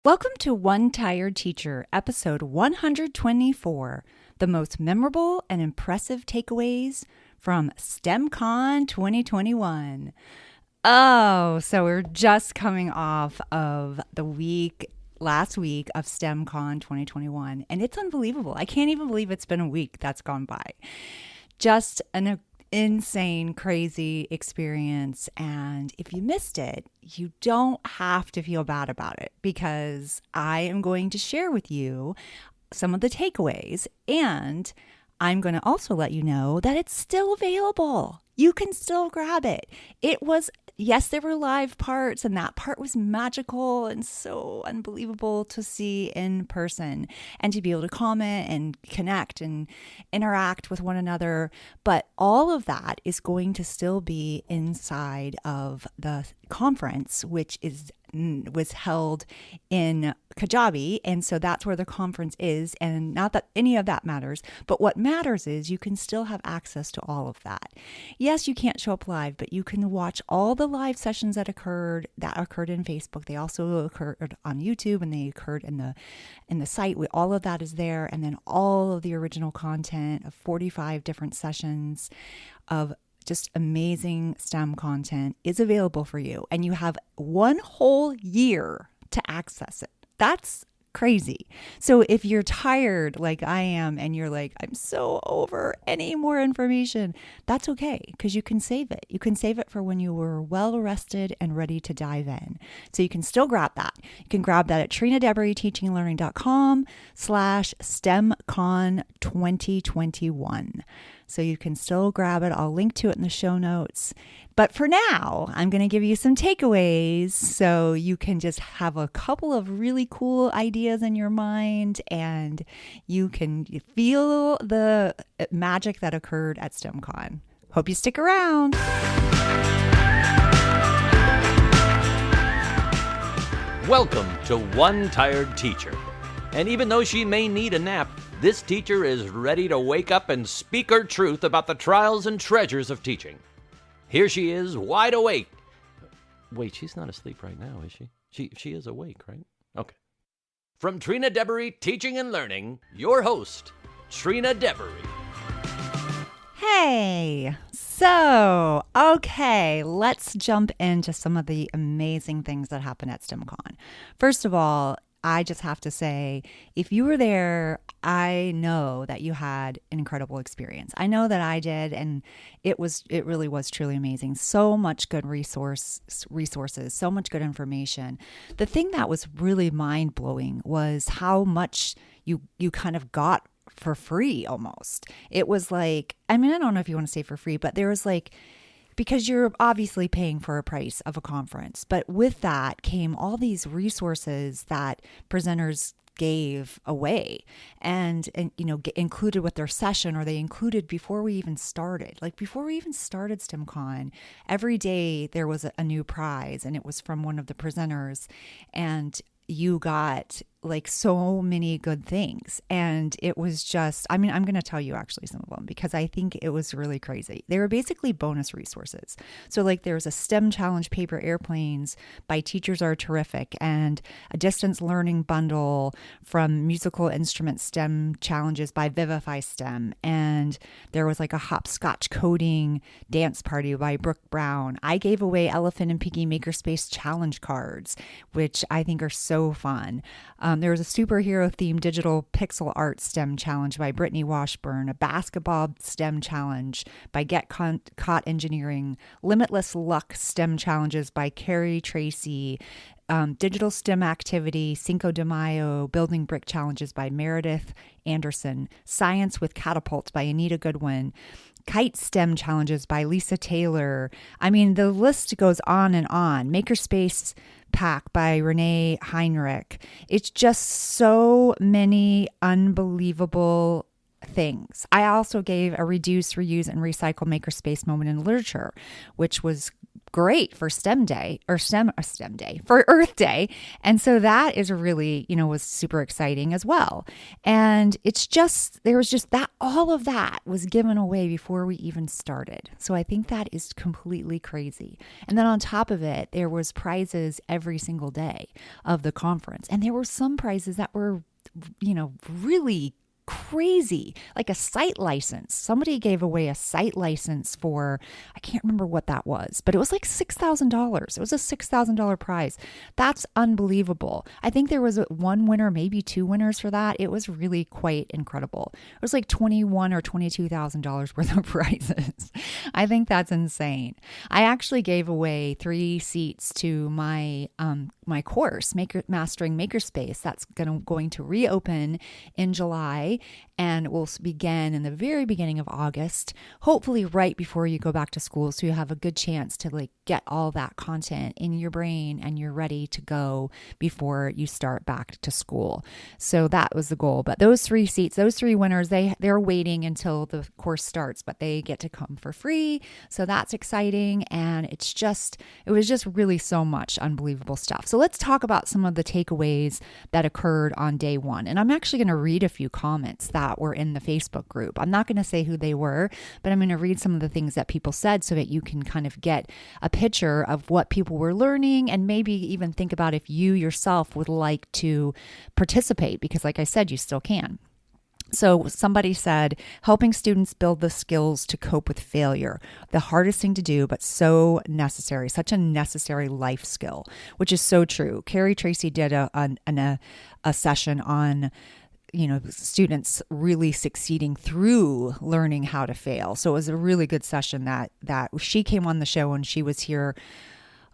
Welcome to One Tired Teacher, episode 124, the most memorable and impressive takeaways from STEMCon 2021. Oh, so we're just coming off of last week of STEMCon 2021, and it's unbelievable. I can't even believe it's been a week that's gone by. Just an insane, crazy experience. And if you missed it, you don't have to feel bad about it because I am going to share with you some of the takeaways. And I'm going to also let you know that it's still available. You can still grab it. Yes, there were live parts, and that part was magical and so unbelievable to see in person and to be able to comment and connect and interact with one another. But all of that is going to still be inside of the conference, which was held in Kajabi, and so that's where the conference is. And not that any of that matters, but what matters is you can still have access to all of that. Yes, you can't show up live, but you can watch all the live sessions that occurred in Facebook. They also occurred on YouTube, and they occurred in the site. All of that is there, and then all of the original content of 45 different sessions of just amazing STEM content is available for you, and you have one whole year to access it. That's crazy. So if you're tired like I am and you're like, I'm so over any more information, that's okay, because you can save it. You can save it for when you were well rested and ready to dive in. So you can still grab that. You can grab that at trinadebreteachinglearning.com/STEMCon2021. So you can still grab it. I'll link to it in the show notes. But for now, I'm going to give you some takeaways so you can just have a couple of really cool ideas in your mind and you can feel the magic that occurred at STEMCon. Hope you stick around. Welcome to One Tired Teacher. And even though she may need a nap, this teacher is ready to wake up and speak her truth about the trials and treasures of teaching. Here she is, wide awake. Wait, she's not asleep right now, is she? She is awake, right? Okay. From Trina Debery Teaching and Learning, your host, Trina Debery. Hey, so, okay, let's jump into some of the amazing things that happened at STEMCon. First of all, I just have to say, if you were there, I know that you had an incredible experience. I know that I did, and it really was truly amazing. So much good resources, so much good information. The thing that was really mind-blowing was how much you kind of got for free almost. It was like, I don't know if you want to say for free, but there was like, because you're obviously paying for a price of a conference. But with that came all these resources that presenters gave away and included with their session, or they included before we even started. Like before we even started STEMCon, every day there was a new prize, and it was from one of the presenters, and you got like so many good things. And it was just, I'm going to tell you actually some of them because I think it was really crazy. They were basically bonus resources. So like there's a STEM challenge paper airplanes by Teachers Are Terrific, and a distance learning bundle from musical instrument STEM challenges by Vivify STEM. And there was like a hopscotch coding dance party by Brooke Brown. I gave away Elephant and Piggy Makerspace challenge cards, which I think are so fun. There was a superhero-themed digital pixel art STEM challenge by Brittany Washburn, a basketball STEM challenge by Get Caught Engineering, Limitless Luck STEM challenges by Carrie Tracy, digital STEM activity, Cinco de Mayo, building brick challenges by Meredith Anderson, Science with Catapults by Anita Goodwin, Kite STEM challenges by Lisa Taylor. The list goes on and on. Makerspace Pack by Renee Heinrich. It's just so many unbelievable things. I also gave a reduce, reuse, and recycle makerspace moment in literature, which was great for STEM Day or STEM Day for Earth Day. And so that is really, was super exciting as well. And there was just that, all of that was given away before we even started. So I think that is completely crazy. And then on top of it, there was prizes every single day of the conference. And there were some prizes that were, really crazy, like a site license. Somebody gave away a site license for, I can't remember what that was, but it was like $6,000. It was a $6,000 prize. That's unbelievable. I think there was one winner, maybe two winners for that. It was really quite incredible. It was like $21,000 or $22,000 worth of prizes. I think that's insane. I actually gave away 3 seats to my course, Mastering Makerspace. That's going to reopen in July and will begin in the very beginning of August, hopefully right before you go back to school, so you have a good chance to get all that content in your brain and you're ready to go before you start back to school. So that was the goal. But those 3 seats, those 3 winners, they're waiting until the course starts, but they get to come for free. So that's exciting. And it was just really so much unbelievable stuff. So let's talk about some of the takeaways that occurred on day 1. And I'm actually going to read a few comments that were in the Facebook group. I'm not going to say who they were, but I'm going to read some of the things that people said so that you can kind of get a picture of what people were learning and maybe even think about if you yourself would like to participate, because like I said, you still can. So somebody said, helping students build the skills to cope with failure, the hardest thing to do, but so necessary, such a necessary life skill, which is so true. Carrie Tracy did a session on students really succeeding through learning how to fail. So it was a really good session that she came on the show and she was here.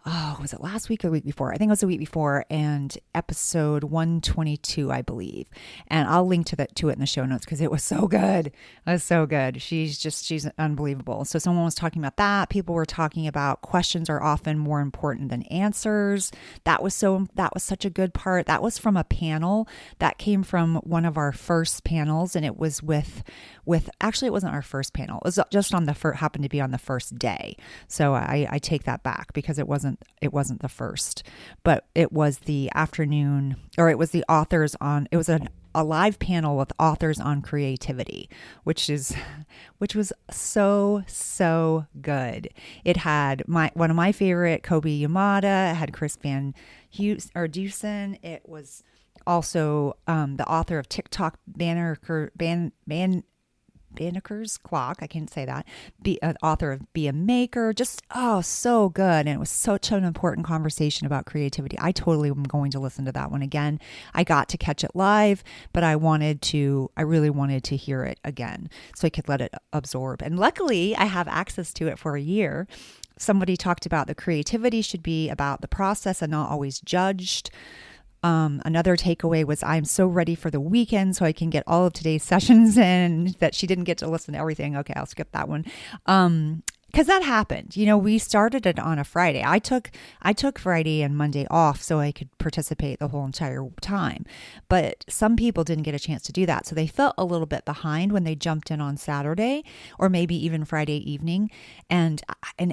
Oh, was it last week or the week before? I think it was the week before, and episode 122, I believe. And I'll link to it in the show notes because it was so good. It was so good. She's unbelievable. So someone was talking about that. People were talking about questions are often more important than answers. That was such a good part. That was from a panel that came from one of our first panels, and it was with actually it wasn't our first panel. It was just happened to be on the first day. So I take that back because it wasn't the first, but it was the afternoon, or it was the authors on, it was a live panel with authors on creativity, which was so good. It had one of my favorite, Kobe Yamada. It had Chris Van Dusen. It was also the author of TikTok Banneker's Clock. I can't say that. Author of Be a Maker. Just, so good. And it was such an important conversation about creativity. I totally am going to listen to that one again. I got to catch it live, but I really wanted to hear it again so I could let it absorb. And luckily I have access to it for a year. Somebody talked about the creativity should be about the process and not always judged. Another takeaway was I'm so ready for the weekend so I can get all of today's sessions in, that she didn't get to listen to everything. Okay, I'll skip that one. Because that happened. We started it on a Friday. I took Friday and Monday off so I could participate the whole entire time. But some people didn't get a chance to do that. So they felt a little bit behind when they jumped in on Saturday or maybe even Friday evening. And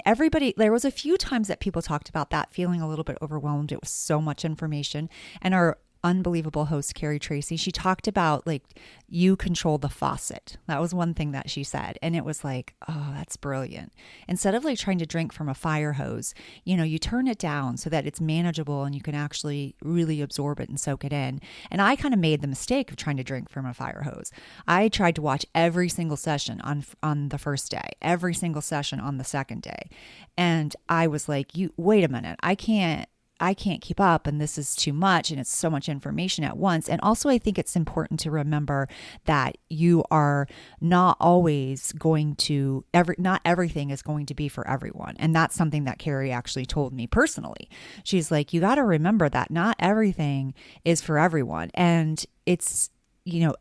everybody, there was a few times that people talked about that, feeling a little bit overwhelmed. It was so much information. And our unbelievable host, Carrie Tracy, she talked about you control the faucet. That was one thing that she said. And it was like, oh, that's brilliant. Instead of trying to drink from a fire hose, you turn it down so that it's manageable and you can actually really absorb it and soak it in. And I kind of made the mistake of trying to drink from a fire hose. I tried to watch every single session on the first day, every single session on the second day. And I was like, wait a minute, I can't keep up, and this is too much, and it's so much information at once. And also I think it's important to remember that you are not always going to, not everything is going to be for everyone. And that's something that Carrie actually told me personally. She's like, you got to remember that not everything is for everyone. And it's,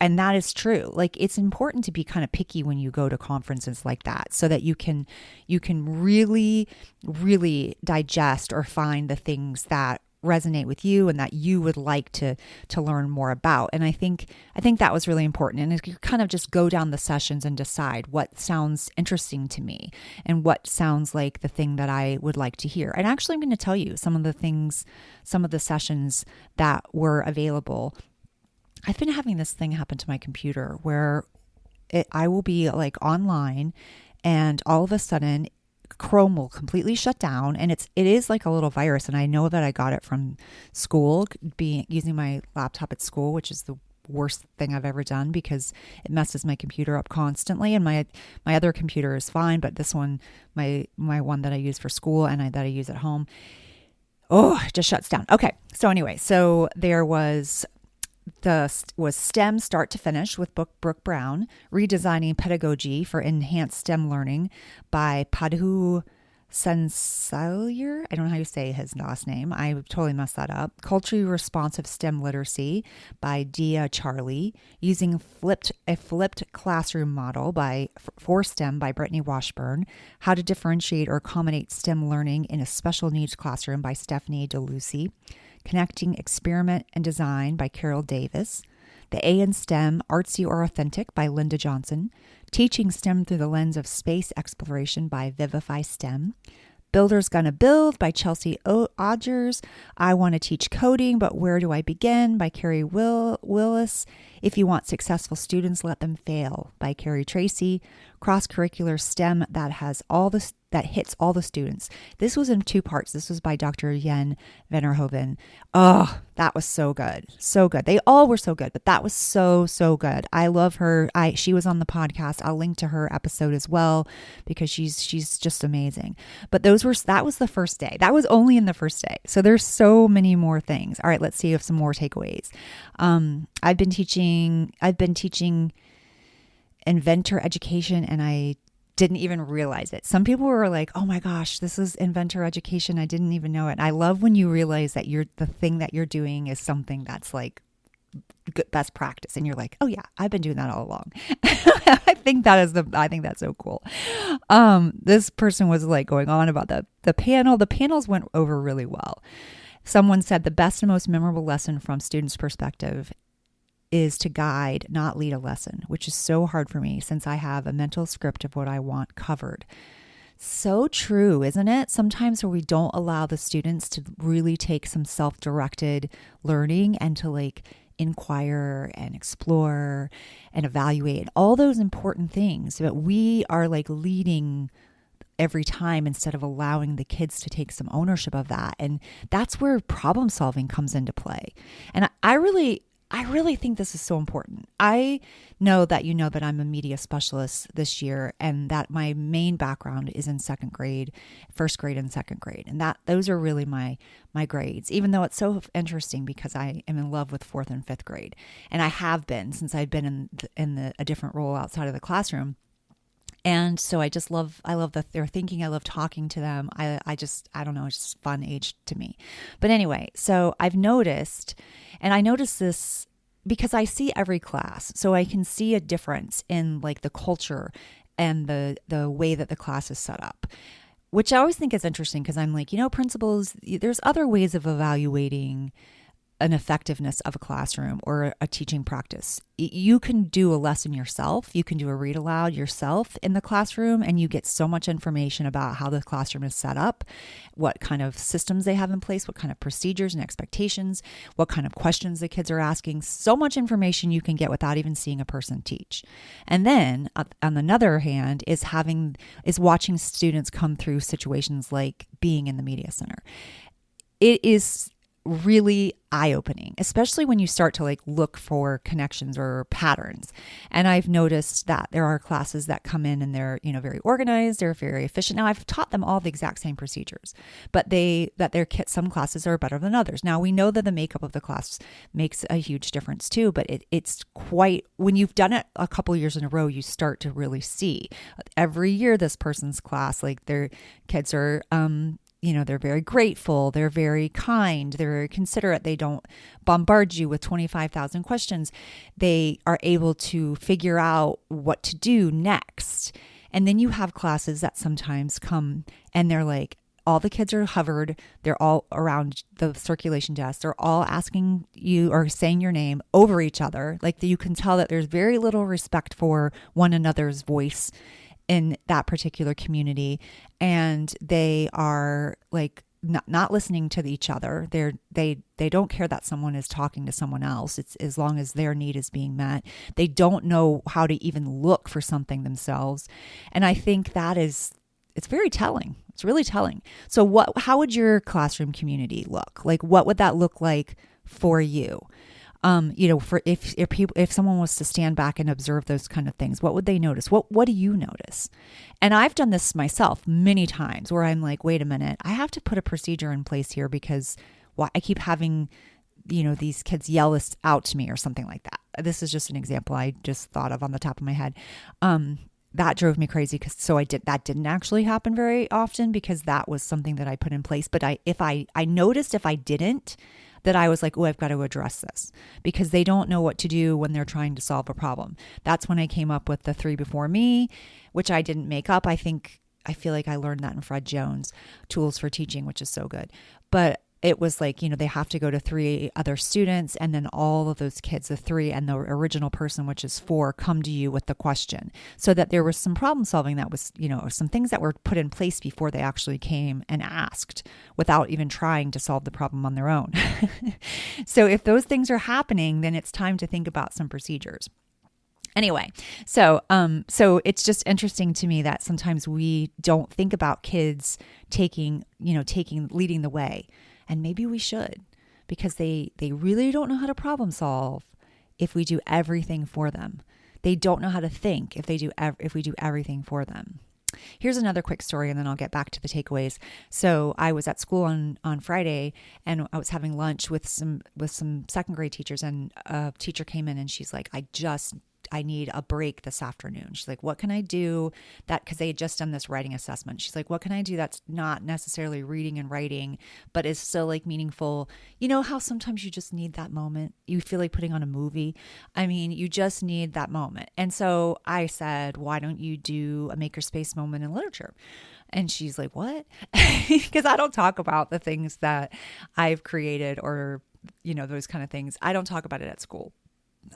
and that is true. It's important to be kind of picky when you go to conferences like that so that you can really, really digest or find the things that resonate with you and that you would like to learn more about. And I think that was really important. And you kind of just go down the sessions and decide what sounds interesting to me and what sounds like the thing that I would like to hear. And actually, I'm going to tell you some of the sessions that were available. I've been having this thing happen to my computer where I will be like online, and all of a sudden Chrome will completely shut down, and it is like a little virus. And I know that I got it from school, using my laptop at school, which is the worst thing I've ever done because it messes my computer up constantly. And my other computer is fine, but this one, my one that I use for school and that I use at home, it just shuts down. Okay, so anyway, so there was STEM Start to Finish with Brooke Brown, Redesigning Pedagogy for Enhanced STEM Learning by Padhu Sensalier. I don't know how you say his last name. I totally messed that up. Culturally Responsive STEM Literacy by Dia Charlie, Using a Flipped Classroom Model for STEM by Brittany Washburn, How to Differentiate or Accommodate STEM Learning in a Special Needs Classroom by Stephanie DeLucy, Connecting Experiment and Design by Carol Davis, The A in STEM, Artsy or Authentic by Linda Johnson, Teaching STEM Through the Lens of Space Exploration by Vivify STEM, Builders Gonna Build by Chelsea Odgers, I Want to Teach Coding, But Where Do I Begin by Carrie Willis, If You Want Successful Students, Let Them Fail by Carrie Tracy, Cross-Curricular STEM that hits all the students. This was in 2 parts. This was by Dr. Jen Vennerhoven. Oh, that was so good. So good. They all were so good, but that was so, so good. I love her. She was on the podcast. I'll link to her episode as well because she's just amazing. But that was the first day. That was only in the first day. So there's so many more things. All right, let's see if some more takeaways. I've been teaching inventor education, and I didn't even realize it. Some people were like, oh my gosh, this is inventor education. I didn't even know it. I love when you realize that the thing that you're doing is something that's like good, best practice. And you're like, oh yeah, I've been doing that all along. I think that's so cool. This person was like going on about the panel. The panels went over really well. Someone said the best and most memorable lesson from students' perspective is to guide, not lead a lesson, which is so hard for me since I have a mental script of what I want covered. So true, isn't it? Sometimes where we don't allow the students to really take some self-directed learning and to like inquire and explore and evaluate and all those important things, but we are like leading every time instead of allowing the kids to take some ownership of that. And that's where problem solving comes into play. And I really think this is so important. I know that you know that I'm a media specialist this year and that my main background is in second grade, first grade and second grade. And those are really my grades, even though it's so interesting because I am in love with fourth and fifth grade. And I have been since I've been in a different role outside of the classroom. And so I love that they're thinking. I love talking to them. I don't know, it's just a fun age to me. But anyway, so I've noticed, and I noticed this because I see every class. So I can see a difference in like the culture and the way that the class is set up, which I always think is interesting because I'm like, principals, there's other ways of evaluating an effectiveness of a classroom or a teaching practice. You can do a lesson yourself. You can do a read aloud yourself in the classroom, and you get so much information about how the classroom is set up, what kind of systems they have in place, what kind of procedures and expectations, what kind of questions the kids are asking. So much information you can get without even seeing a person teach. And then on the other hand is watching students come through situations like being in the media center. It is really eye-opening, especially when you start to like look for connections or patterns. And I've noticed that there are classes that come in and they're, very organized, they're very efficient. Now I've taught them all the exact same procedures, but some classes are better than others. Now we know that the makeup of the class makes a huge difference too, but it's quite, when you've done it a couple years in a row, you start to really see every year this person's class, like their kids are, they're very grateful, they're very kind, they're very considerate, they don't bombard you with 25,000 questions. They are able to figure out what to do next. And then you have classes that sometimes come and they're like, all the kids are hovered. They're all around the circulation desk. They're all asking you or saying your name over each other. Like you can tell that there's very little respect for one another's voice in that particular community. And they are like not listening to each other. They don't care that someone is talking to someone else. It's as long as their need is being met. They don't know how to even look for something themselves. And I think it's very telling. It's really telling. So how would your classroom community look? Like, what would that look like for you? For if someone was to stand back and observe those kind of things, what would they notice? What do you notice? And I've done this myself many times where I'm like, wait a minute, I have to put a procedure in place here because I keep having, these kids yell this out to me or something like that. This is just an example I just thought of on the top of my head. That drove me crazy that didn't actually happen very often because that was something that I put in place. But I noticed if I didn't, that I was like, oh, I've got to address this because they don't know what to do when they're trying to solve a problem. That's when I came up with the 3 before me, which I didn't make up. I feel like I learned that in Fred Jones' Tools for Teaching, which is so good. But it was like, they have to go to 3 other students and then all of those kids, the 3 and the original person, which is 4, come to you with the question so that there was some problem solving that was, some things that were put in place before they actually came and asked without even trying to solve the problem on their own. So if those things are happening, then it's time to think about some procedures. Anyway, so it's just interesting to me that sometimes we don't think about kids leading the way. And maybe we should, because they really don't know how to problem solve if we do everything for them. They don't know how to think if we do everything for them. Here's another quick story, and then I'll get back to the takeaways. So I was at school on Friday, and I was having lunch with some second grade teachers, and a teacher came in, and she's like, I need a break this afternoon. She's like, what can I do because they had just done this writing assessment. She's like, what can I do that's not necessarily reading and writing, but is still like meaningful? You know how sometimes you just need that moment? You feel like putting on a movie. I mean, you just need that moment. And so I said, why don't you do a makerspace moment in literature? And she's like, what? Because I don't talk about the things that I've created or, those kind of things. I don't talk about it at school.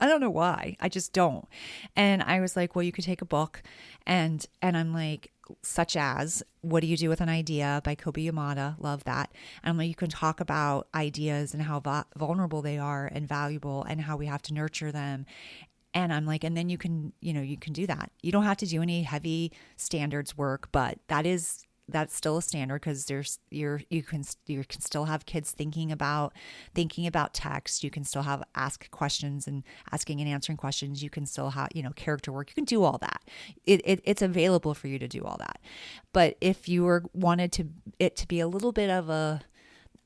I don't know why. I just don't. And I was like, well, you could take a book and I'm like, such as What Do You Do with an Idea by Kobe Yamada. Love that. And I'm like, you can talk about ideas and how vulnerable they are and valuable and how we have to nurture them. And I'm like, and then you can do that. You don't have to do any heavy standards work, but that's still a standard because you can still have kids thinking about text. You can still have ask questions and asking and answering questions. You can still have character work. You can do all that. It's available for you to do all that. But if you wanted it to be a little bit of a,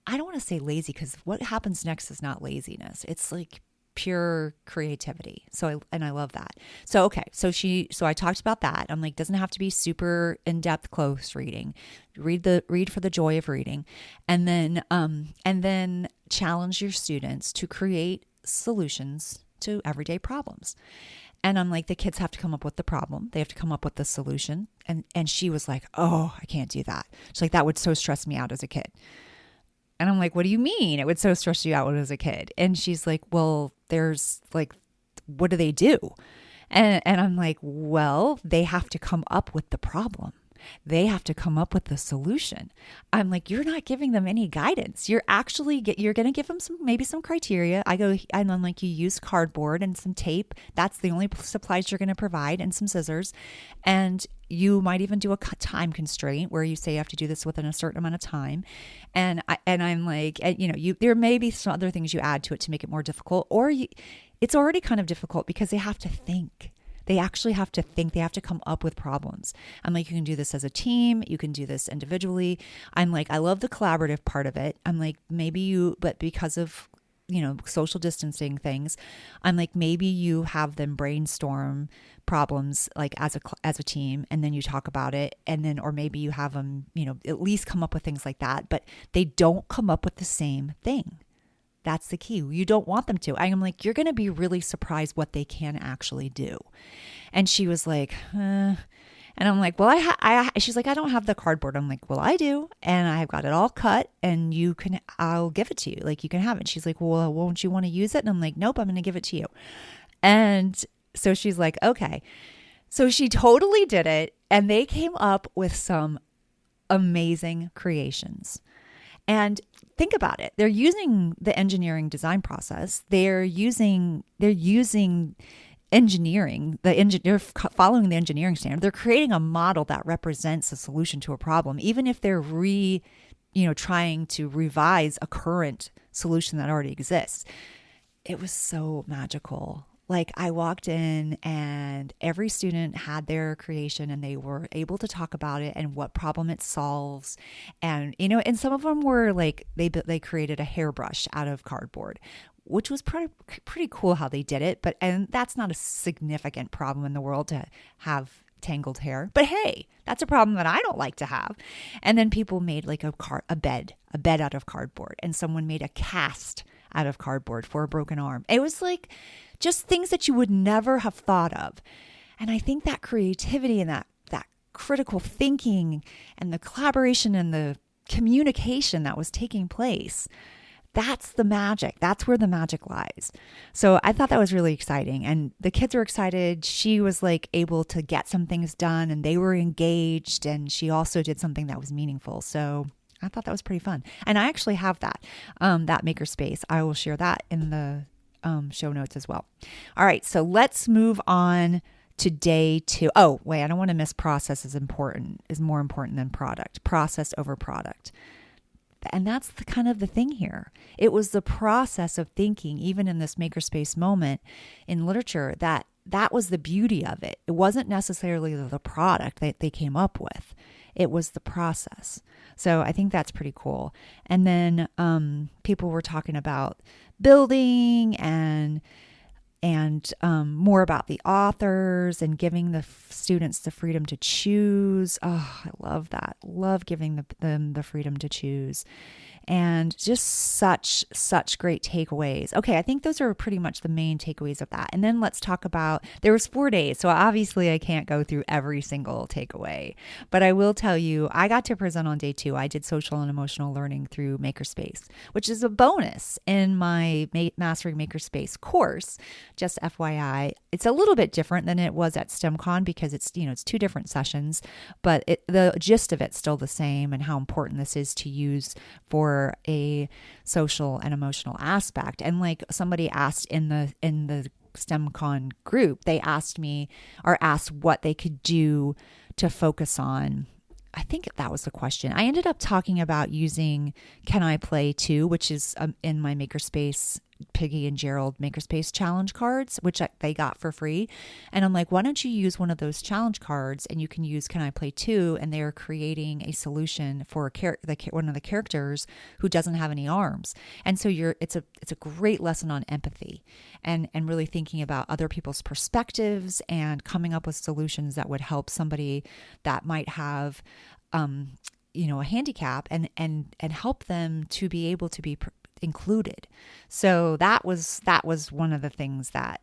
I don't want to say lazy because what happens next is not laziness. It's like pure creativity. So I love that. So, okay. So I talked about that. I'm like, doesn't have to be super in-depth close reading. Read for the joy of reading. And then challenge your students to create solutions to everyday problems. And I'm like, the kids have to come up with the problem. They have to come up with the solution. And she was like, oh, I can't do that. She's like, that would so stress me out as a kid. And I'm like, what do you mean it would so stress you out when I was a kid? And she's like, well, there's like, what do they do? And I'm like, well, they have to come up with the problem. They have to come up with the solution. I'm like, you're not giving them any guidance. You're going to give them maybe some criteria. And I'm like, you use cardboard and some tape. That's the only supplies you're going to provide, and some scissors. And you might even do a time constraint where you say you have to do this within a certain amount of time. And I'm like, there may be some other things you add to it to make it more difficult, or it's already kind of difficult because they have to think. They actually have to think. They have to come up with problems. I'm like, you can do this as a team. You can do this individually. I'm like, I love the collaborative part of it. I'm like, but because of, social distancing things, I'm like, maybe you have them brainstorm problems like as a team, and then you talk about it, and then, or maybe you have them, at least come up with things like that, but they don't come up with the same thing. That's the key. You don't want them to. I'm like, you're going to be really surprised what they can actually do. And she was like, And And I'm like, well, she's like, I don't have the cardboard. I'm like, well, I do. And I've got it all cut and I'll give it to you. Like, you can have it. She's like, well, won't you want to use it? And I'm like, nope, I'm going to give it to you. And so she's like, okay. So she totally did it. And they came up with some amazing creations. And think about it. They're using the engineering design process. They're using engineering. They're following the engineering standard. They're creating a model that represents a solution to a problem, even if they're trying to revise a current solution that already exists. It was so magical. Like, I walked in and every student had their creation and they were able to talk about it and what problem it solves. And, and some of them were like, they created a hairbrush out of cardboard, which was pretty cool how they did it. And that's not a significant problem in the world to have tangled hair. But hey, that's a problem that I don't like to have. And then people made like a bed out of cardboard. And someone made a cast out of cardboard for a broken arm. It was like just things that you would never have thought of. And I think that creativity and that critical thinking and the collaboration and the communication that was taking place, that's the magic. That's where the magic lies. So I thought that was really exciting. And the kids were excited. She was like able to get some things done and they were engaged. And she also did something that was meaningful. So I thought that was pretty fun. And I actually have that makerspace. I will share that in the show notes as well. All right, so let's move on to day 2. Oh, wait, I don't want to miss process is more important than product. Process over product. And that's the kind of the thing here. It was the process of thinking, even in this makerspace moment in literature, that was the beauty of it. It wasn't necessarily the product that they came up with. It was the process. So I think that's pretty cool. And then people were talking about building and more about the authors and giving the students the freedom to choose. Oh, I love that. Love giving them the freedom to choose. And just such great takeaways. Okay, I think those are pretty much the main takeaways of that. And then let's talk about, there was 4 days, so obviously I can't go through every single takeaway. But I will tell you, I got to present on day 2. I did social and emotional learning through Makerspace, which is a bonus in my Mastering Makerspace course. Just FYI, it's a little bit different than it was at STEMCon because it's 2 different sessions, but the gist of it's still the same and how important this is to use for a social and emotional aspect. And like somebody asked in the STEMCon group, they asked what they could do to focus on. I think that was the question. I ended up talking about using Can I Play Too, which is in my Makerspace, Piggy and Gerald Makerspace challenge cards, which they got for free. And I'm like, why don't you use one of those challenge cards and you can use Can I Play Too? And they're creating a solution for one of the characters who doesn't have any arms. And so it's a great lesson on empathy and really thinking about other people's perspectives and coming up with solutions that would help somebody that might have a handicap and help them to be able to be included. So that was one of the things that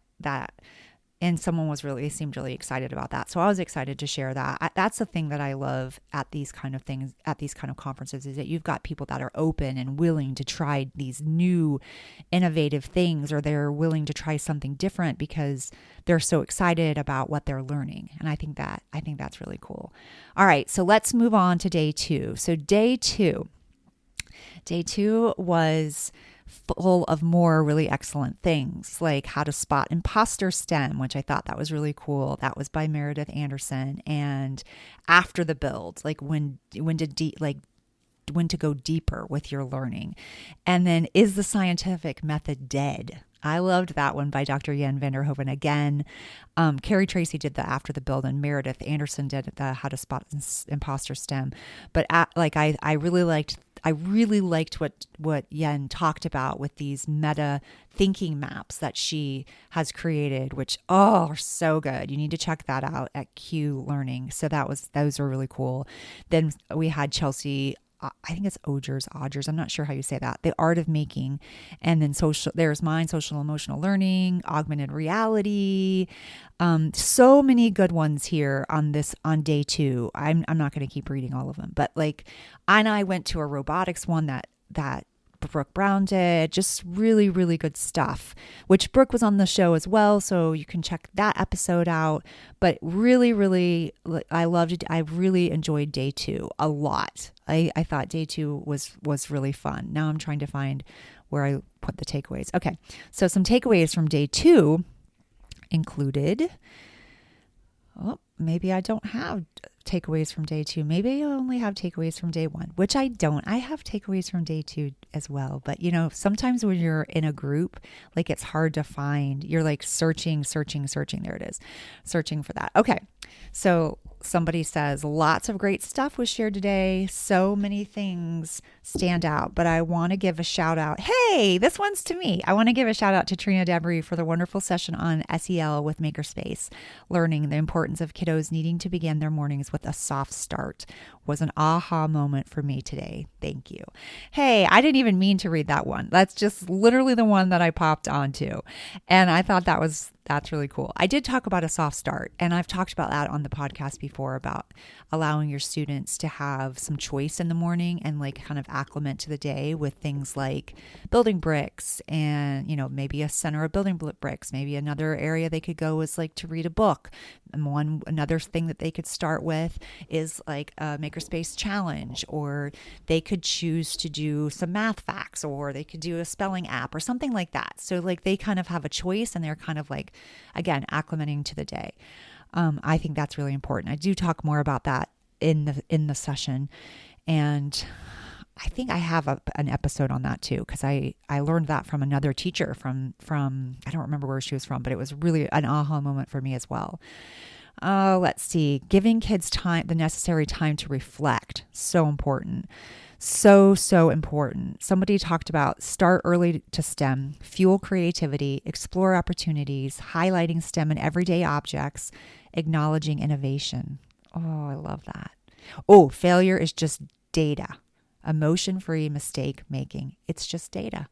and someone seemed really excited about that. So I was excited to share that. That's the thing that I love at these kind of things, at these kind of conferences, is that you've got people that are open and willing to try these new innovative things, or they're willing to try something different because they're so excited about what they're learning. And I think that's really cool. All right, so let's move on to day 2. So day 2 was full of more really excellent things, like how to spot imposter STEM, which I thought that was really cool. That was by Meredith Anderson. And after the build, like when to go deeper with your learning. And then, is the scientific method dead? I loved that one by Dr. Jan van der Hoeven again. Carrie Tracy did the after the build, and Meredith Anderson did the how to spot imposter STEM. But I really liked what Yen talked about with these meta thinking maps that she has created, which are so good. You need to check that out at Q Learning. So those are really cool. Then we had Chelsea I think it's Odgers. I'm not sure how you say that. The art of making. And then there's mine, social emotional learning, augmented reality. So many good ones here on day 2. I'm not going to keep reading all of them, but and I went to a robotics one that Brooke Brown did. Just really, really good stuff, which Brooke was on the show as well. So you can check that episode out. But really, really, I loved it. I really enjoyed day 2 a lot. I thought day 2 was really fun. Now I'm trying to find where I put the takeaways. Okay. So some takeaways from day 2 included, maybe I don't have takeaways from day 2. Maybe I only have takeaways from day 1, which I don't. I have takeaways from day 2 as well. But sometimes when you're in a group, it's hard to find. You're searching. There it is. Searching for that. Okay. So somebody says lots of great stuff was shared today. So many things stand out, but I want to give a shout out. Hey, this one's to me. I want to give a shout out to Trina Debris for the wonderful session on SEL with Makerspace, learning the importance of kiddos needing to begin their mornings with a soft start. Was an aha moment for me today. Thank you. Hey, I didn't even mean to read that one. That's just literally the one that I popped onto. And I thought that's really cool. I did talk about a soft start, and I've talked about that on the podcast before about allowing your students to have some choice in the morning and kind of acclimate to the day with things like building bricks and, maybe a center of building bricks. Maybe another area they could go is to read a book. And another thing that they could start with is a Makerspace challenge, or they could choose to do some math facts, or they could do a spelling app or something like that. So they kind of have a choice, and they're kind of again, acclimating to the day. I think that's really important. I do talk more about that in the session, and I think I have an episode on that too, because I learned that from another teacher from I don't remember where she was from, but it was really an aha moment for me as well. Let's see. Giving kids the necessary time to reflect. So important. So important. Somebody talked about start early to STEM, fuel creativity, explore opportunities, highlighting STEM in everyday objects, acknowledging innovation. Oh, I love that. Oh, failure is just data. Emotion-free mistake making. It's just data.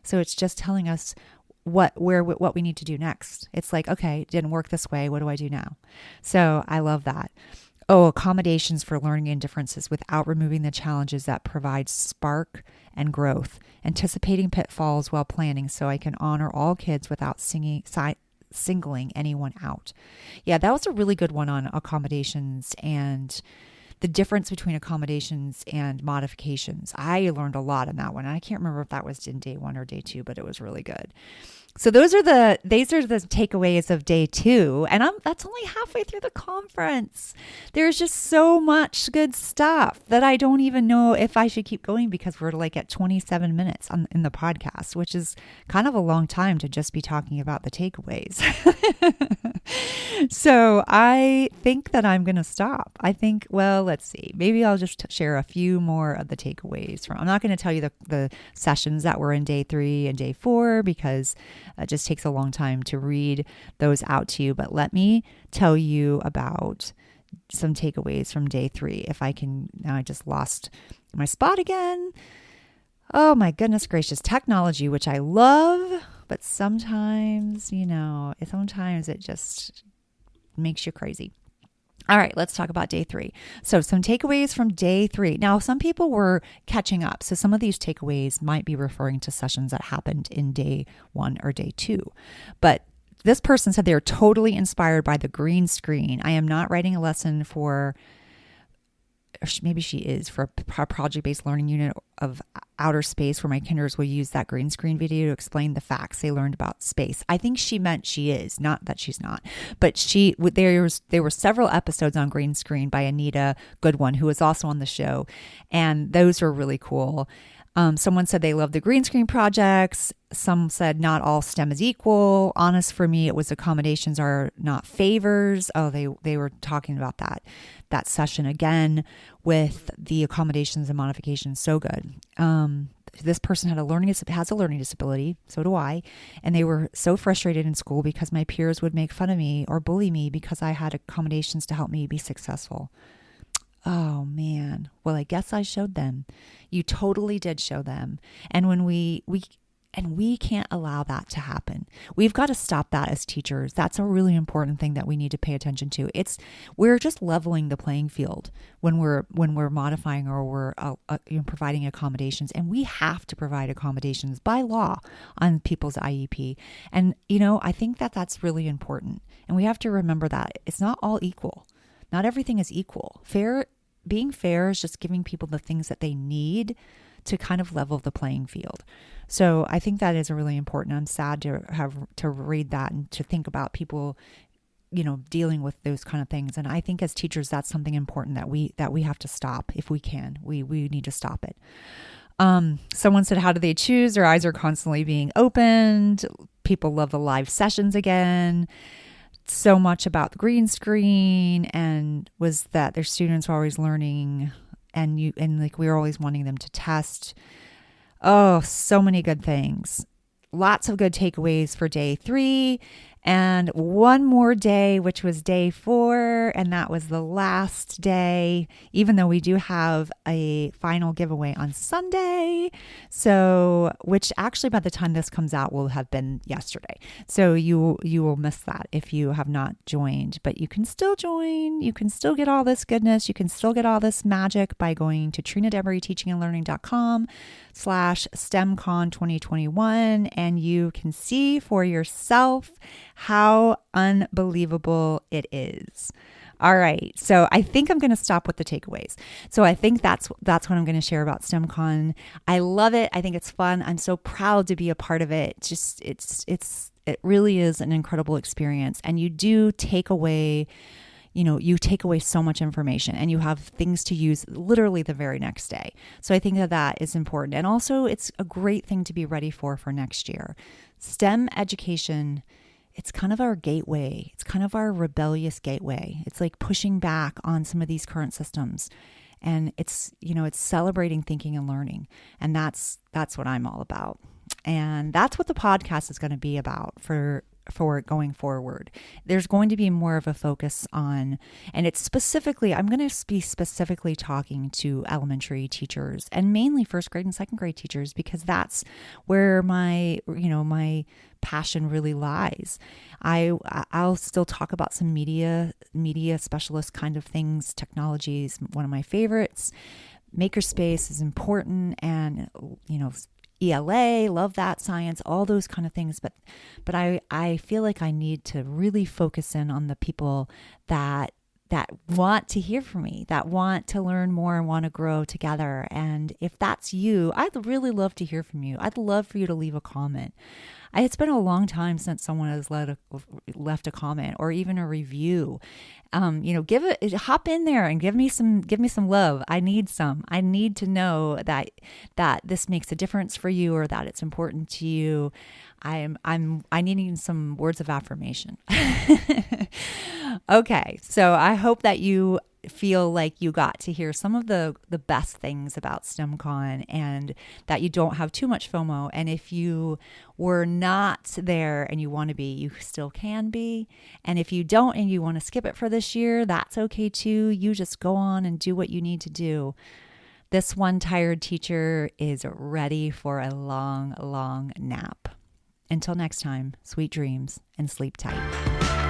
So it's just telling us what we need to do next. It's okay, it didn't work this way. What do I do now? So I love that. Oh, accommodations for learning and differences without removing the challenges that provide spark and growth. Anticipating pitfalls while planning so I can honor all kids without singling anyone out. Yeah, that was a really good one on accommodations and the difference between accommodations and modifications. I learned a lot on that one. I can't remember if that was in day 1 or day 2, but it was really good. So these are the takeaways of day 2, and that's only halfway through the conference. There's just so much good stuff that I don't even know if I should keep going, because we're at 27 minutes in the podcast, which is kind of a long time to just be talking about the takeaways. So I think that I'm going to stop. I think, let's see. Maybe I'll just share a few more of the takeaways I'm not going to tell you the sessions that were in day 3 and day 4, because it just takes a long time to read those out to you. But let me tell you about some takeaways from day 3. If I can, now I just lost my spot again. Oh my goodness gracious. Technology, which I love, but sometimes, sometimes it just makes you crazy. All right, let's talk about day 3. So some takeaways from day 3. Now, some people were catching up. So some of these takeaways might be referring to sessions that happened in day 1 or day 2. But this person said they are totally inspired by the green screen. I am not writing a lesson for, or maybe she is, for a project-based learning unit of outer space where my kinders will use that green screen video to explain the facts they learned about space. I think she meant she is, not that she's not. But there were several episodes on green screen by Anita Goodwin, who was also on the show, and those were really cool. Someone said they love the green screen projects. Some said not all STEM is equal. Honest, for me, it was accommodations are not favors. Oh, they were talking about that session again with the accommodations and modifications. So good. This person has a learning disability. So do I. And they were so frustrated in school because my peers would make fun of me or bully me because I had accommodations to help me be successful. Oh man. Well, I guess I showed them. You totally did show them. And when we can't allow that to happen. We've got to stop that as teachers. That's a really important thing that we need to pay attention to. We're just leveling the playing field when we're modifying or we're providing accommodations, and we have to provide accommodations by law on people's IEP. And I think that that's really important. And we have to remember that it's not all equal. Not everything is equal. Being fair is just giving people the things that they need to kind of level the playing field. So I think that is really important. I'm sad to have to read that and to think about people, dealing with those kind of things. And I think as teachers, that's something important that we have to stop if we can. We need to stop it. Someone said, how do they choose? Their eyes are constantly being opened. People love the live sessions again. So much about the green screen, and was that their students were always learning, and like we were always wanting them to test. Oh, so many good things. Lots of good takeaways for day 3, and one more day, which was day 4, and that was the last day, even though we do have a final giveaway on Sunday. So, which actually by the time this comes out will have been yesterday. So you will miss that if you have not joined, but you can still join. You can still get all this goodness. You can still get all this magic by going to trinadeveryteachingandlearning.com/STEMCon 2021, and you can see for yourself how unbelievable it is. All right. So I think I'm going to stop with the takeaways. So I think that's what I'm going to share about STEMCon. I love it. I think it's fun. I'm so proud to be a part of it. Just it really is an incredible experience. And you do take away, you take away so much information, and you have things to use literally the very next day. So I think that is important. And also it's a great thing to be ready for next year. STEM education, it's kind of our gateway. It's kind of our rebellious gateway. It's like pushing back on some of these current systems. And it's celebrating thinking and learning. And that's what I'm all about. And that's what the podcast is going to be about for going forward. There's going to be more of a focus on, and it's specifically, I'm going to be specifically talking to elementary teachers and mainly first grade and second grade teachers, because that's where my passion really lies. I'll still talk about some media specialist kind of things. Technology is one of my favorites. Makerspace is important, and ELA, love that, science, all those kind of things. But I feel like I need to really focus in on the people that want to hear from me, that want to learn more and want to grow together. And if that's you, I'd really love to hear from you. I'd love for you to leave a comment. It's been a long time since someone has left a comment or even a review. Hop in there and give me some love. I need to know that this makes a difference for you, or that it's important to you. I need some words of affirmation. Okay. So I hope that you feel like you got to hear some of the best things about STEMCon, and that you don't have too much FOMO. And if you were not there and you want to be, you still can be. And if you don't and you want to skip it for this year, that's okay too. You just go on and do what you need to do. This one tired teacher is ready for a long, long nap. Until next time, sweet dreams and sleep tight.